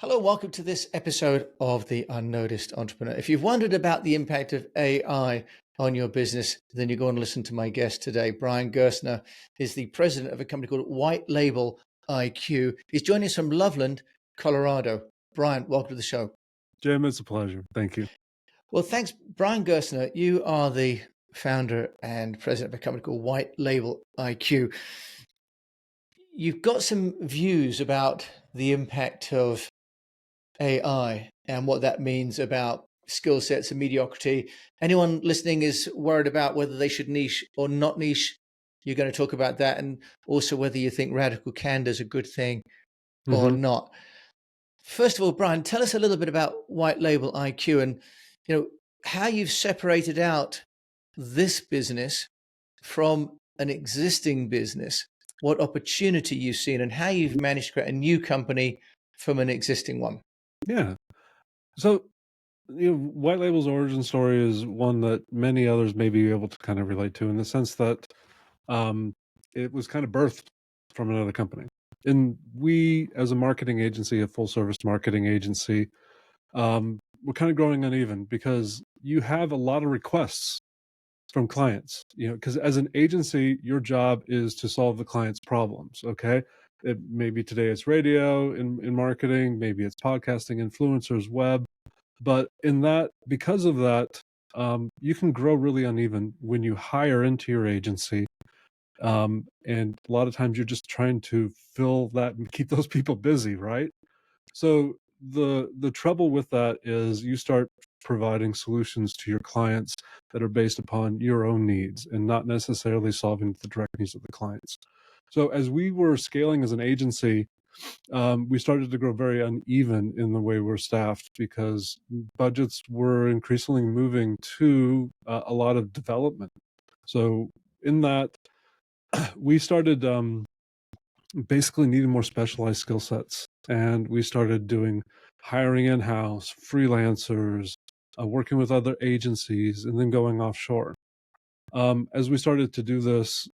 Hello, welcome to this episode of the Unnoticed Entrepreneur. If you've wondered about the impact of AI on your business, then you go and listen to my guest today. Brian Gerstner is the president of a company called White Label IQ. He's joining us from Loveland, Colorado. Brian, welcome to the show. Jim, it's a pleasure. Thank you. Well, thanks, Brian Gerstner. You are the founder and president of a company called White Label IQ. You've got some views about the impact of AI and what that means about skill sets and mediocrity. Anyone listening is worried about whether they should niche or not niche. You're going to talk about that, and also whether you think radical candor is a good thing or not. First of all, Brian, tell us a little bit about White Label IQ and how you've separated out this business from an existing business, what opportunity you've seen, and how you've managed to create a new company from an existing one. Yeah. So, White Label's origin story is one that many others may be able to kind of relate to in the sense that it was kind of birthed from another company. And we, as a marketing agency, a full service marketing agency, we're kind of growing uneven because you have a lot of requests from clients, because as an agency, your job is to solve the client's problems. Okay. Maybe today it's radio in marketing, maybe it's podcasting, influencers, web. But because of that, you can grow really uneven when you hire into your agency. And a lot of times you're just trying to fill that and keep those people busy, right? So the trouble with that is you start providing solutions to your clients that are based upon your own needs and not necessarily solving the direct needs of the clients. So as we were scaling as an agency, we started to grow very uneven in the way we're staffed because budgets were increasingly moving to a lot of development. So in that, we started basically needing more specialized skill sets. And we started doing hiring in-house, freelancers, working with other agencies, and then going offshore. As we started to do this,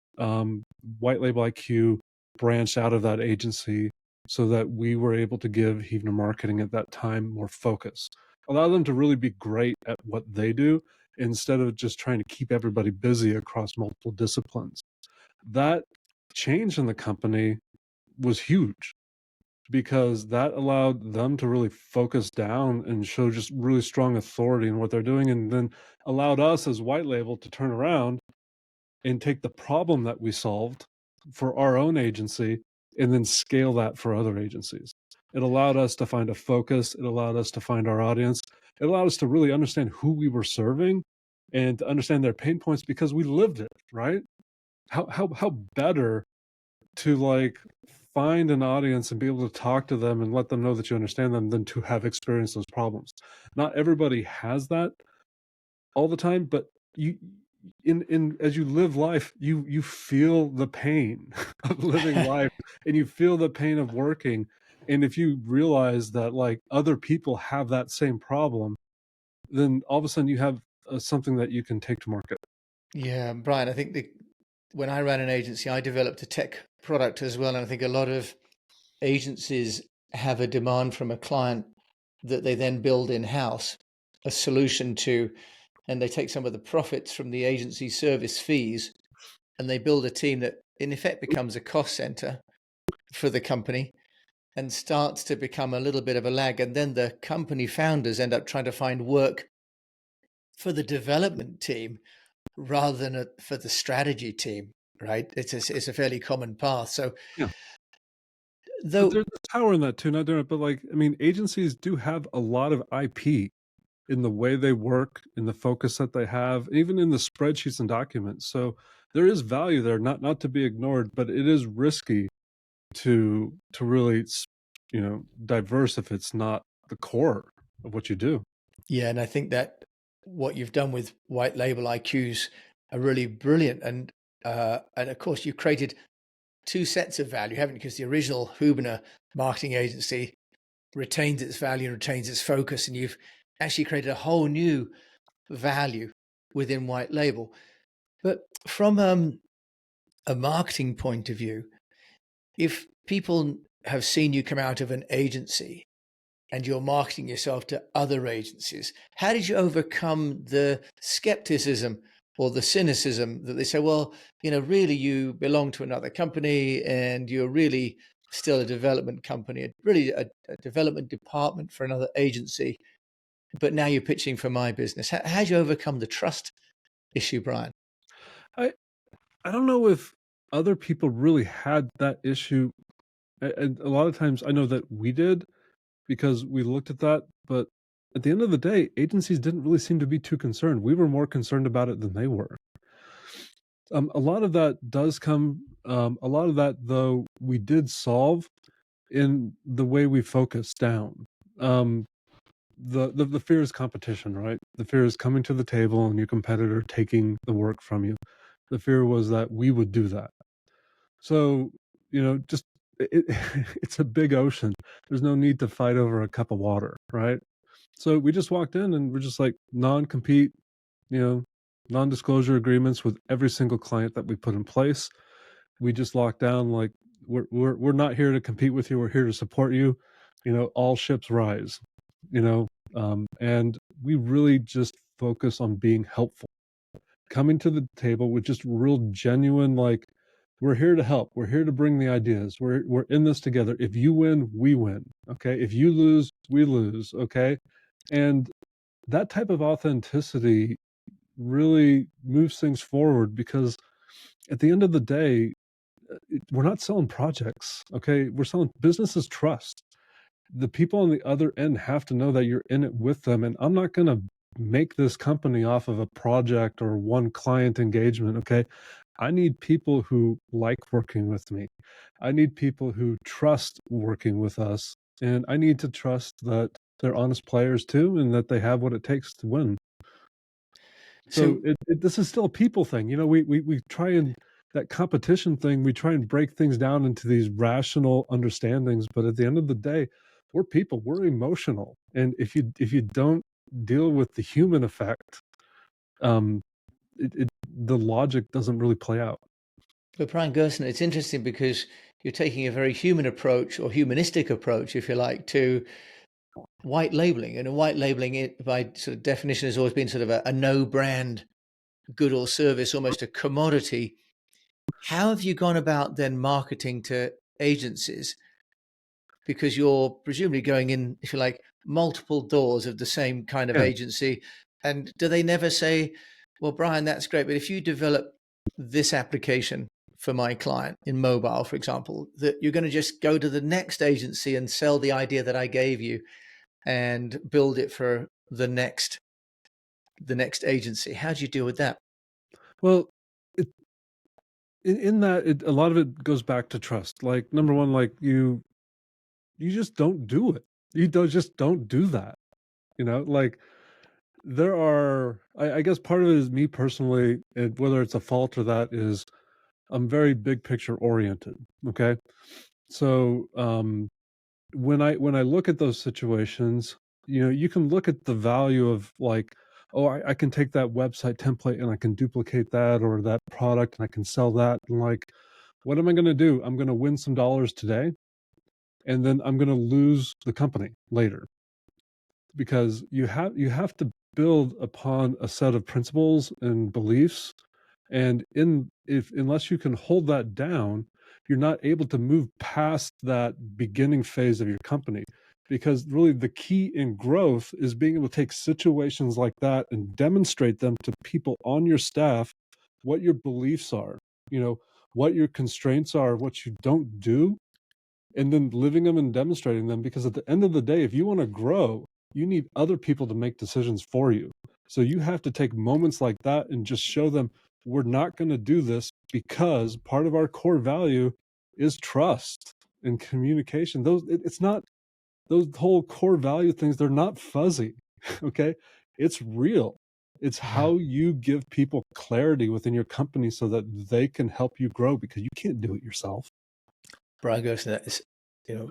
White Label IQ branched out of that agency so that we were able to give Heavner Marketing at that time more focus, allow them to really be great at what they do instead of just trying to keep everybody busy across multiple disciplines. That change in the company was huge because that allowed them to really focus down and show just really strong authority in what they're doing, and then allowed us as White Label to turn around and take the problem that we solved for our own agency and then scale that for other agencies. It allowed us to find a focus. It allowed us to find our audience. It allowed us to really understand who we were serving and to understand their pain points because we lived it, right? How better to find an audience and be able to talk to them and let them know that you understand them than to have experienced those problems. Not everybody has that all the time, but as you live life, you feel the pain of living life and you feel the pain of working. And if you realize that other people have that same problem, then all of a sudden you have something that you can take to market. Yeah, Brian, I think when I ran an agency, I developed a tech product as well. And I think a lot of agencies have a demand from a client that they then build in-house a solution to, and they take some of the profits from the agency service fees and they build a team that in effect becomes a cost center for the company and starts to become a little bit of a lag. And then the company founders end up trying to find work for the development team rather than for the strategy team, right? It's a fairly common path. So, Yeah. But though, there's power in that too, not doing it. But agencies do have a lot of IP in the way they work, in the focus that they have, even in the spreadsheets and documents. So there is value there, not to be ignored, but it is risky to really, diverse if it's not the core of what you do. yeah, and I think that what you've done with White Label IQs are really brilliant, and of course you created two sets of value, haven't you? Because the original Hubner marketing agency retains its value and retains its focus, and you've actually created a whole new value within White Label. But from a marketing point of view, if people have seen you come out of an agency and you're marketing yourself to other agencies. How did you overcome the skepticism or the cynicism that they say, well, really you belong to another company and you're really still a development company, really a development department for another agency, but now you're pitching for my business. How did you overcome the trust issue, Brian? I I don't know if other people really had that issue. And a lot of times I know that we did because we looked at that, but at the end of the day, agencies didn't really seem to be too concerned. We were more concerned about it than they were. A lot of that does come. A lot of that, though, we did solve in the way we focus down. Um, the fear is competition, right? The fear is coming to the table and your competitor taking the work from you. The fear was that we would do that. So, just it, it's a big ocean. There's no need to fight over a cup of water, right? So we just walked in and we're just like non-compete, you know, non-disclosure agreements with every single client that we put in place. We just locked down like we're not here to compete with you. We're here to support you. All ships rise. And we really just focus on being helpful, coming to the table with just real genuine like we're here to help. We're here to bring the ideas. We're in this together. If you win, we win. Okay. If you lose, we lose. Okay. And that type of authenticity really moves things forward because at the end of the day, we're not selling projects. Okay. We're selling businesses trust. The people on the other end have to know that you're in it with them. And I'm not going to make this company off of a project or one client engagement. Okay. I need people who like working with me. I need people who trust working with us. And I need to trust that they're honest players too and that they have what it takes to win. So So, this is still a people thing. We try and that competition thing, we try and break things down into these rational understandings. But at the end of the day, we're people, we're emotional. And if you don't deal with the human effect, um, the logic doesn't really play out. but Brian Gerstner, it's interesting because you're taking a very human approach or humanistic approach, if you like, to white labeling. And white labeling, it by sort of definition, has always been sort of a no brand good or service, almost a commodity. How have you gone about then marketing to agencies? Because you're presumably going in, if you like, multiple doors of the same kind of Yeah. agency. And do they never say, well, Brian, that's great, but if you develop this application for my client in mobile, for example, that you're going to just go to the next agency and sell the idea that I gave you and build it for the next agency? How do you deal with that? Well, it, in that, a lot of it goes back to trust. Like number one, like you just don't do it. You don't do that. Like there are, I guess part of it is me personally, and whether it's a fault or that is I'm very big picture oriented. Okay. So when I look at those situations, you can look at the value of like, oh, I can take that website template and I can duplicate that or that product and I can sell that. And like, what am I going to do? I'm going to win some dollars today and then I'm going to lose the company later because you have to build upon a set of principles and beliefs, and in if unless you can hold that down, you're not able to move past that beginning phase of your company, because really the key in growth is being able to take situations like that and demonstrate them to people on your staff, what your beliefs are, you know what your constraints are, what you don't do, and then living them and demonstrating them, because at the end of the day, if you want to grow, you need other people to make decisions for you. So you have to take moments like that and just show them we're not going to do this because part of our core value is trust and communication. It's not those whole core value things, they're not fuzzy. Okay? It's real. It's Yeah. how you give people clarity within your company so that they can help you grow, because you can't do it yourself. Brian Gerstner, that is,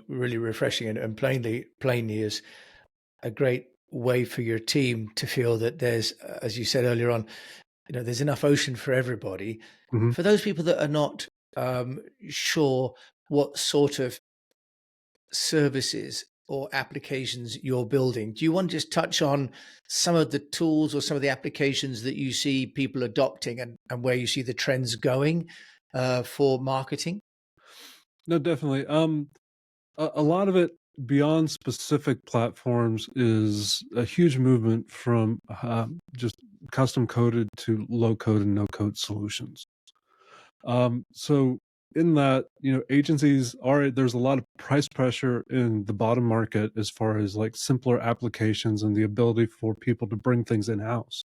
really refreshing and plainly is a great way for your team to feel that there's, as you said earlier on, there's enough ocean for everybody. Mhm. For those people that are not sure what sort of services or applications you're building. Do you want to just touch on some of the tools or some of the applications that you see people adopting, and where you see the trends going for marketing? No, definitely. A lot of it beyond specific platforms is a huge movement from just custom coded to low code and no code solutions. So in that, agencies there's a lot of price pressure in the bottom market as far as like simpler applications and the ability for people to bring things in house.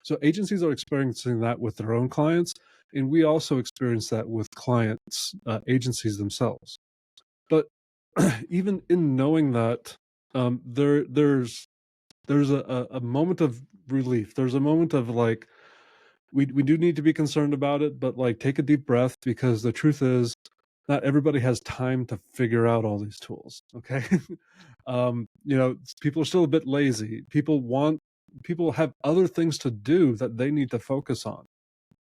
So agencies are experiencing that with their own clients, and we also experience that with clients, agencies themselves. But even in knowing that, there's a moment of relief. There's a moment of like, we do need to be concerned about it, but like take a deep breath, because the truth is not everybody has time to figure out all these tools. Okay. People are still a bit lazy. People have other things to do that they need to focus on.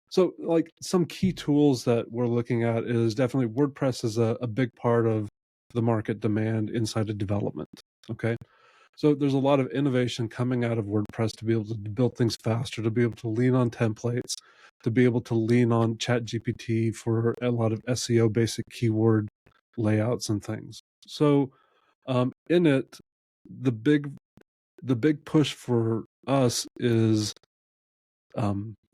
So like some key tools that we're looking at is definitely WordPress is a big part of the market demand inside of development. Okay. So there's a lot of innovation coming out of WordPress to be able to build things faster, to be able to lean on templates, to be able to lean on ChatGPT for a lot of SEO basic keyword layouts and things. So in it, the big push for us is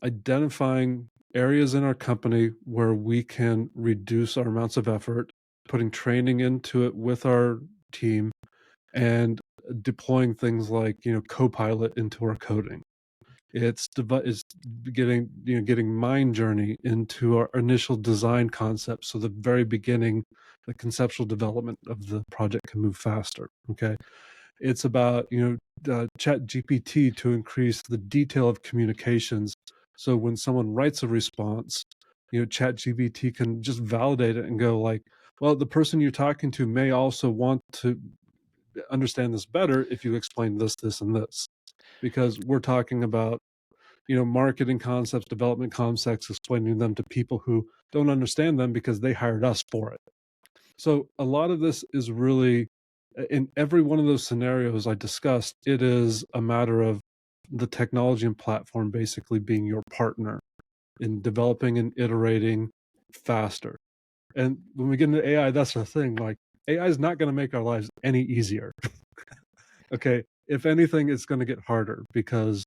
identifying areas in our company where we can reduce our amounts of effort, putting training into it with our team, and deploying things like Copilot into our coding. It's getting Mind Journey into our initial design concept, so the very beginning, the conceptual development of the project can move faster. Okay, it's about Chat GPT to increase the detail of communications. So when someone writes a response, Chat GPT can just validate it and go like, well, the person you're talking to may also want to understand this better if you explain this, this, and this, because we're talking about marketing concepts, development concepts, explaining them to people who don't understand them because they hired us for it. So a lot of this is really, in every one of those scenarios I discussed, it is a matter of the technology and platform basically being your partner in developing and iterating faster. And when we get into AI, that's the thing. Like, AI is not going to make our lives any easier. Okay, if anything, it's going to get harder, because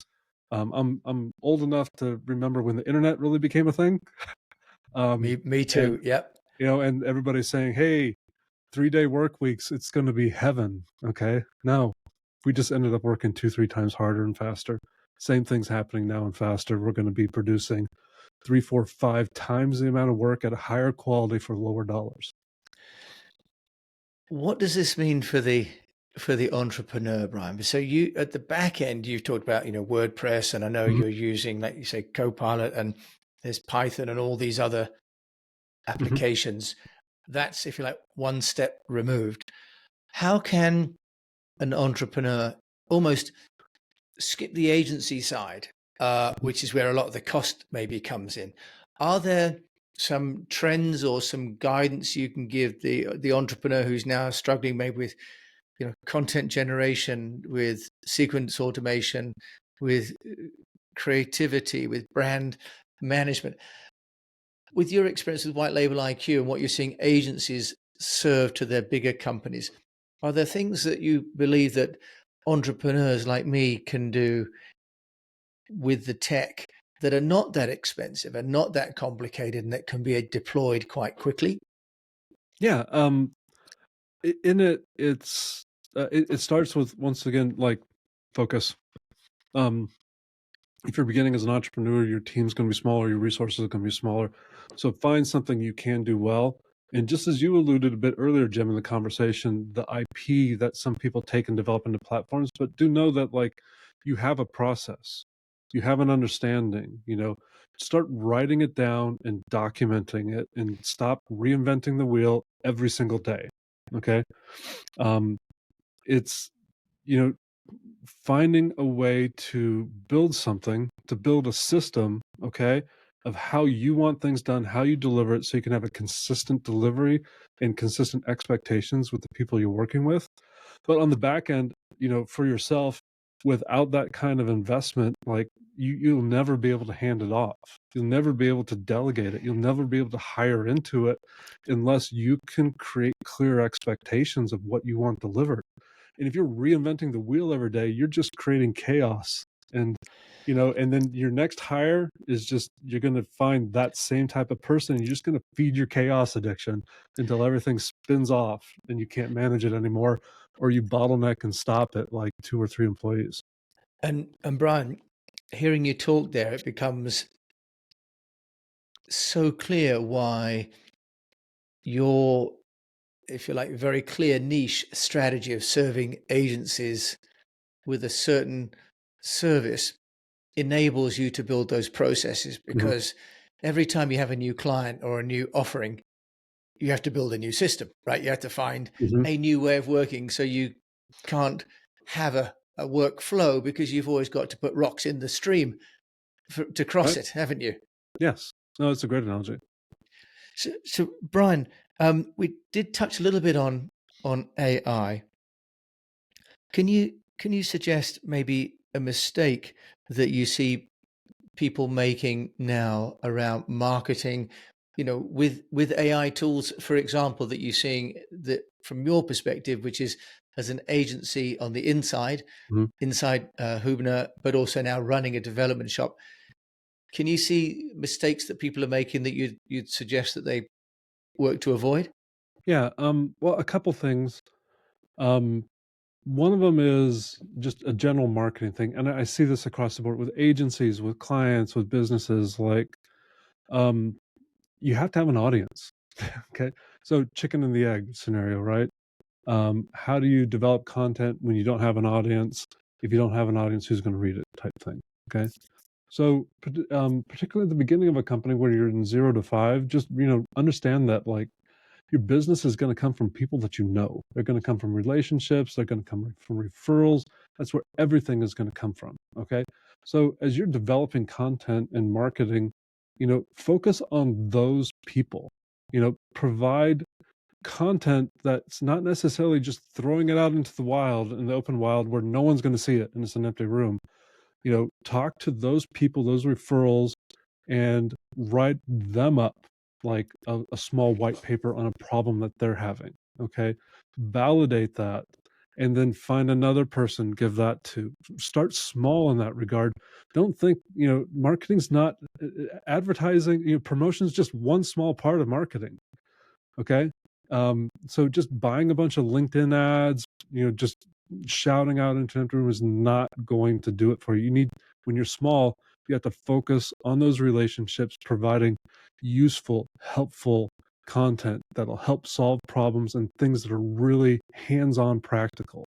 I'm old enough to remember when the internet really became a thing. Me And too. Yep. and everybody's saying, "Hey, 3-day work weeks, it's going to be heaven." Okay, no, we just ended up working 2-3 times harder and faster. Same thing's happening now and faster. We're going to be producing 3, 4, 5 times the amount of work at a higher quality for lower dollars. What does this mean for the entrepreneur, Brian? So you, at the back end, you've talked about WordPress, and I know Mhm, you're using, like you say, Copilot, and there's Python and all these other mhm. applications. That's, if you like, one step removed. How can an entrepreneur almost skip the agency side, which is where a lot of the cost maybe comes in? Are there some trends or some guidance you can give the entrepreneur who's now struggling maybe with content generation, with sequence automation, with creativity, with brand management? With your experience with White Label IQ and what you're seeing agencies serve to their bigger companies, are there things that you believe that entrepreneurs like me can do with the tech that are not that expensive and not that complicated, and that can be deployed quite quickly? Yeah, in it, it starts with, once again, like, focus. Um, if you're beginning as an entrepreneur, your team's going to be smaller, your resources are going to be smaller. So find something you can do well. And just as you alluded a bit earlier, Jim, in the conversation, the IP that some people take and develop into platforms, but do know that like you have a process, you have an understanding, start writing it down and documenting it, and stop reinventing the wheel every single day. Okay. Um, it's, you know, finding a way to build something, to build a system, okay, of how you want things done, how you deliver it, so you can have a consistent delivery and consistent expectations with the people you're working with. But on the back end, for yourself, without that kind of investment, like you'll never be able to hand it off. You'll never be able to delegate it. You'll never be able to hire into it unless you can create clear expectations of what you want delivered. And if you're reinventing the wheel every day, you're just creating chaos. And and then your next hire is just, you're going to find that same type of person, and you're just going to feed your chaos addiction until everything spins off and you can't manage it anymore, or you bottleneck and stop at like 2 or 3 employees. And Brian, hearing you talk there, it becomes so clear why your, if you like, very clear niche strategy of serving agencies with a certain service enables you to build those processes, Mhm. because every time you have a new client or a new offering, you have to build a new system, right? You have to find Mhm. a new way of working. So you can't have a workflow because you've always got to put rocks in the stream to cross Right? it, haven't you? Yes. No, it's a great analogy. So Brian, we did touch a little bit on AI. Can you suggest maybe a mistake that you see people making now around marketing, with AI tools, for example, that you're seeing that from your perspective, which is as an agency on the Mhm. inside Hubner, but also now running a development shop. Can you see mistakes that people are making that you'd suggest that they work to avoid? Yeah, well, a couple things. Um, One of them is just a general marketing thing, and I see this across the board with agencies, with clients, with businesses, like, um, you have to have an audience, okay? So chicken and the egg scenario, right? How do you develop content when you don't have an audience? If you don't have an audience, who's gonna read it type thing, okay? So, particularly at the beginning of a company where you're in 0 to 5, just, understand that, like, your business is going to come from people that you know. They're going to come from relationships. They're going to come from referrals. That's where everything is going to come from. Okay. So as you're developing content and marketing, focus on those people, provide content that's not necessarily just throwing it out into the wild, in the open wild where no one's going to see it and it's an empty room. Talk to those people, those referrals, and write them up like a small white paper on a problem that they're having. Okay. Validate that. And then find another person, give that to. Start small in that regard. Don't think, marketing's not advertising, promotion's just one small part of marketing. Okay. So just buying a bunch of LinkedIn ads, just shouting out into an empty room is not going to do it for you. When you're small, you have to focus on those relationships, providing useful, helpful content that'll help solve problems and things that are really hands on practical.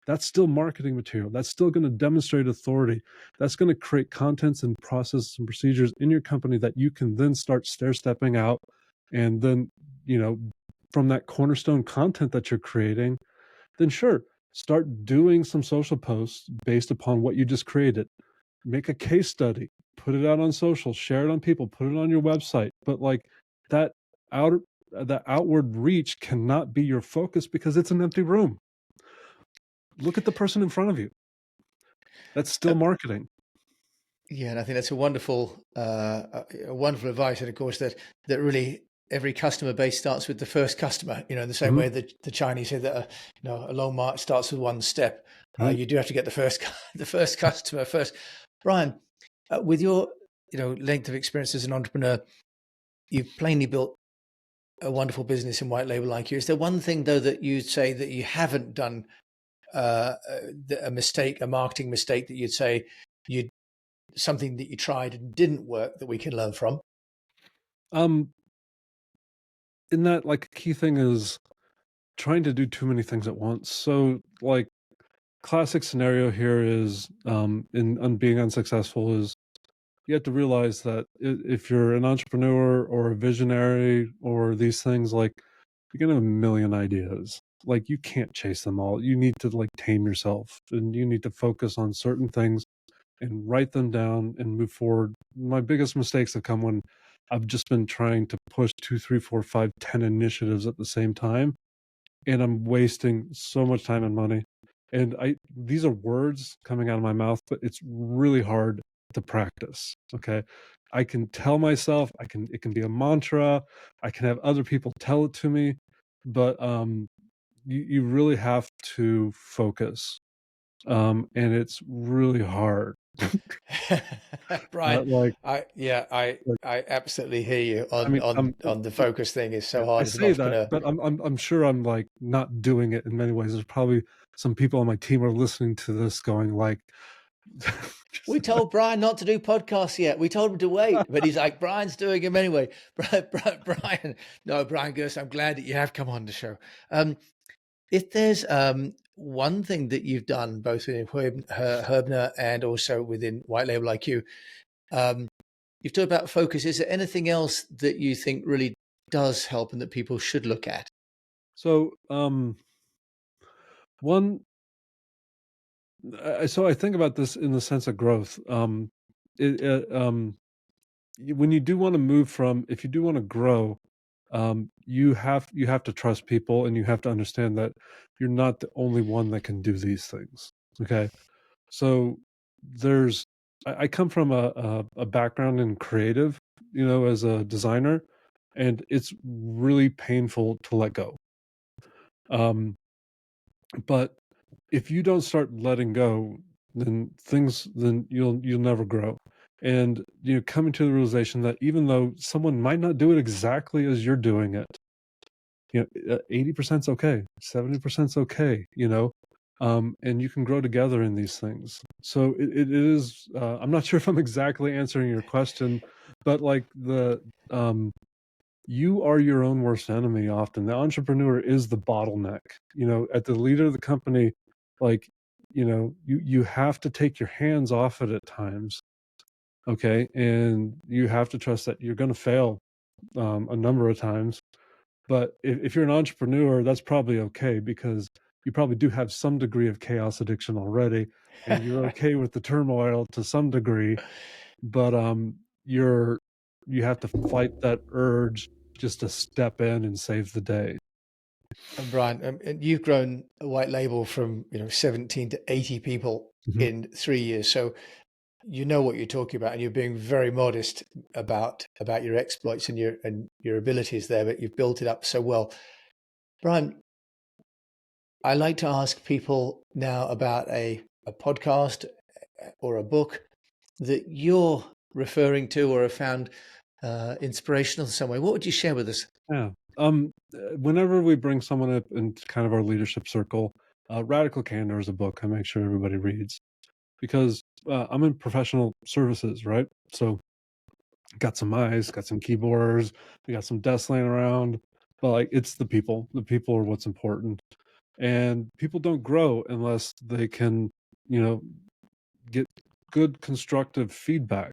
That's still marketing material. That's still going to demonstrate authority. That's going to create contents and processes and procedures in your company that you can then start stair stepping out, and then, from that cornerstone content that you're creating, then sure, start doing some social posts based upon what you just created. Make a case study, put it out on social, share it on people, put it on your website. But like that outer that outward reach cannot be your focus because it's an empty room. Look at the person in front of you. That's still Uh, marketing. yeah, and I think that's a wonderful advice, and of course that really every customer base starts with the first customer. In the same Mhm, way that the Chinese say that a long march starts with one step. mhm. You do have to get the first the first customer first. Brian, with your length of experience as an entrepreneur, you've plainly built a wonderful business in white label IQ. Is there one thing though that you'd say that you haven't done, a mistake, a marketing mistake that you'd say you something that you tried and didn't work that we can learn from? Um, in that, like, a key thing is trying to do too many things at once. So, like, classic scenario here is, in being unsuccessful is, you have to realize that if you're an entrepreneur or a visionary or these things, like, you're gonna have a million ideas. Like, you can't chase them all. You need to, like, tame yourself, and you need to focus on certain things and write them down and move forward. My biggest mistakes have come when I've just been trying to push 2, 3, 4, 5, 10 initiatives at the same time, and I'm wasting so much time and money. And these are words coming out of my mouth, but it's really hard to practice. Okay. I can tell myself, it can be a mantra, I can have other people tell it to me, but you really have to focus. And it's really hard. Brian, Like, I absolutely hear you I on mean, on the focus thing is so I hard as an say that, entrepreneur. but I'm sure I'm like not doing it in many ways. There's probably some people on my team are listening to this going like, We told Brian not to do podcasts yet. We told him to wait, but he's like, Brian's doing them anyway. Brian, no, Brian Gerstner, I'm glad that you have come on the show. If there's one thing that you've done both within Herbner and also within White Label IQ, you've talked about focus. Is there anything else that you think really does help and that people should look at? so one so I think about this in the sense of growth. It, when you do want to move from, if you do want to grow, you have to trust people, and you have to understand that you're not the only one that can do these things. Okay, so there's I come from a background in creative, as a designer, and it's really painful to let go. Um, but if you don't start letting go, then you'll never grow. And coming to the realization that even though someone might not do it exactly as you're doing it, 80%'s okay, 70%'s okay, and you can grow together in these things. So it is. I'm not sure if I'm exactly answering your question, but like you are your own worst enemy often. The entrepreneur is the bottleneck. At the leader of the company, like, you have to take your hands off it at times. Okay. And you have to trust that you're going to fail a number of times. But if you're an entrepreneur, that's probably okay, because you probably do have some degree of chaos addiction already, and you're okay with the turmoil to some degree. But you have to fight that urge just to step in and save the day. And Brian, and you've grown a White Label from 17 to 80 people Mhm. in 3 years. So you know what you're talking about, and you're being very modest about your exploits and your abilities there, but you've built it up so well. Brian, I like to ask people now about a podcast or a book that you're referring to or have found inspirational in some way. What would you share with us? Yeah. Whenever we bring someone up into kind of our leadership circle, Radical Candor is a book I make sure everybody reads, because I'm in professional services, right? So got some mice, got some keyboards, we got some desks laying around, but like it's the people. The people are what's important, and people don't grow unless they can, get good constructive feedback.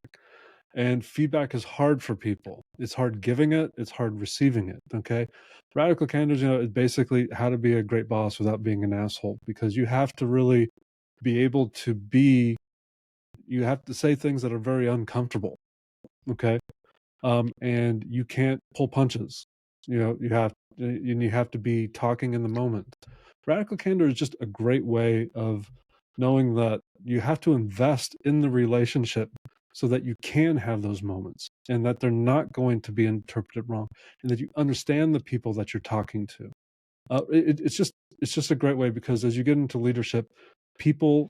And feedback is hard for people. It's hard giving it, it's hard receiving it. Okay. Radical Candor, is basically how to be a great boss without being an asshole, because you have to really be able to you have to say things that are very uncomfortable. Okay. And you can't pull punches. You have to be talking in the moment. Radical Candor is just a great way of knowing that you have to invest in the relationship so that you can have those moments, and that they're not going to be interpreted wrong, and that you understand the people that you're talking to. It's just a great way, because as you get into leadership, people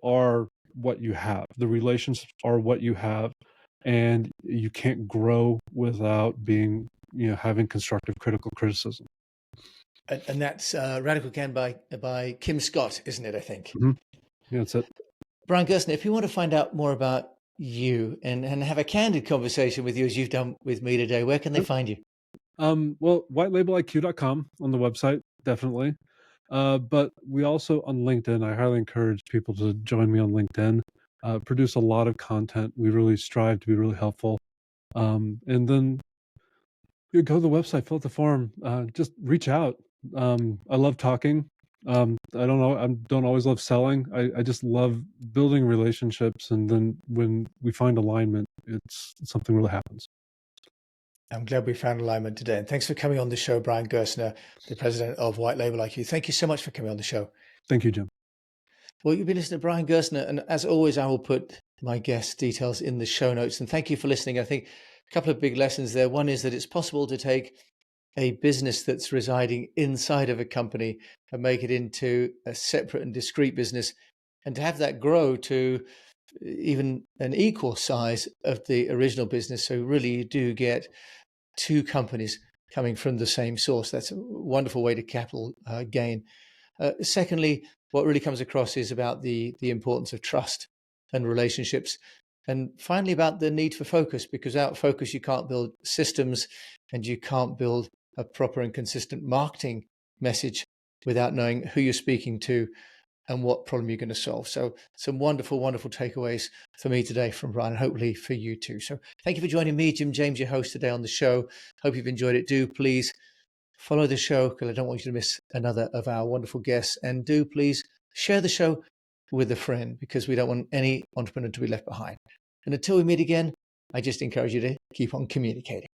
are what you have. The relationships are what you have, and you can't grow without being, having constructive critical criticism. And that's Radical Can by Kim Scott, isn't it? I think. Mhm. Yeah, that's it. Brian Gerstner, if you want to find out more about you and have a candid conversation with you as you've done with me today, where can they Sure. find you? Well, whitelabeliq.com on the website, definitely. But we also on LinkedIn. I highly encourage people to join me on LinkedIn. Produce a lot of content. We really strive to be really helpful. And then you go to the website, fill out the form, just reach out. I love talking. I don't know. I don't always love selling. I just love building relationships. And then when we find alignment, it's something really happens. I'm glad we found alignment today. And thanks for coming on the show, Brian Gerstner, the president of White Label IQ. Thank you so much for coming on the show. Thank you, Jim. Well, you've been listening to Brian Gerstner, and as always, I will put my guest details in the show notes. And thank you for listening. I think a couple of big lessons there. One is that it's possible to take a business that's residing inside of a company and make it into a separate and discrete business, and to have that grow to even an equal size of the original business. So really you do get two companies coming from the same source. That's a wonderful way to capital gain. Secondly, what really comes across is about the importance of trust and relationships. And finally, about the need for focus, because without focus, you can't build systems and you can't build a proper and consistent marketing message without knowing who you're speaking to and what problem you're going to solve. So some wonderful, wonderful takeaways for me today from Brian, and hopefully for you too. So thank you for joining me, Jim James, your host today on the show. Hope you've enjoyed it. Do please follow the show, because I don't want you to miss another of our wonderful guests. And do please share the show with a friend, because we don't want any entrepreneur to be left behind. And until we meet again, I just encourage you to keep on communicating.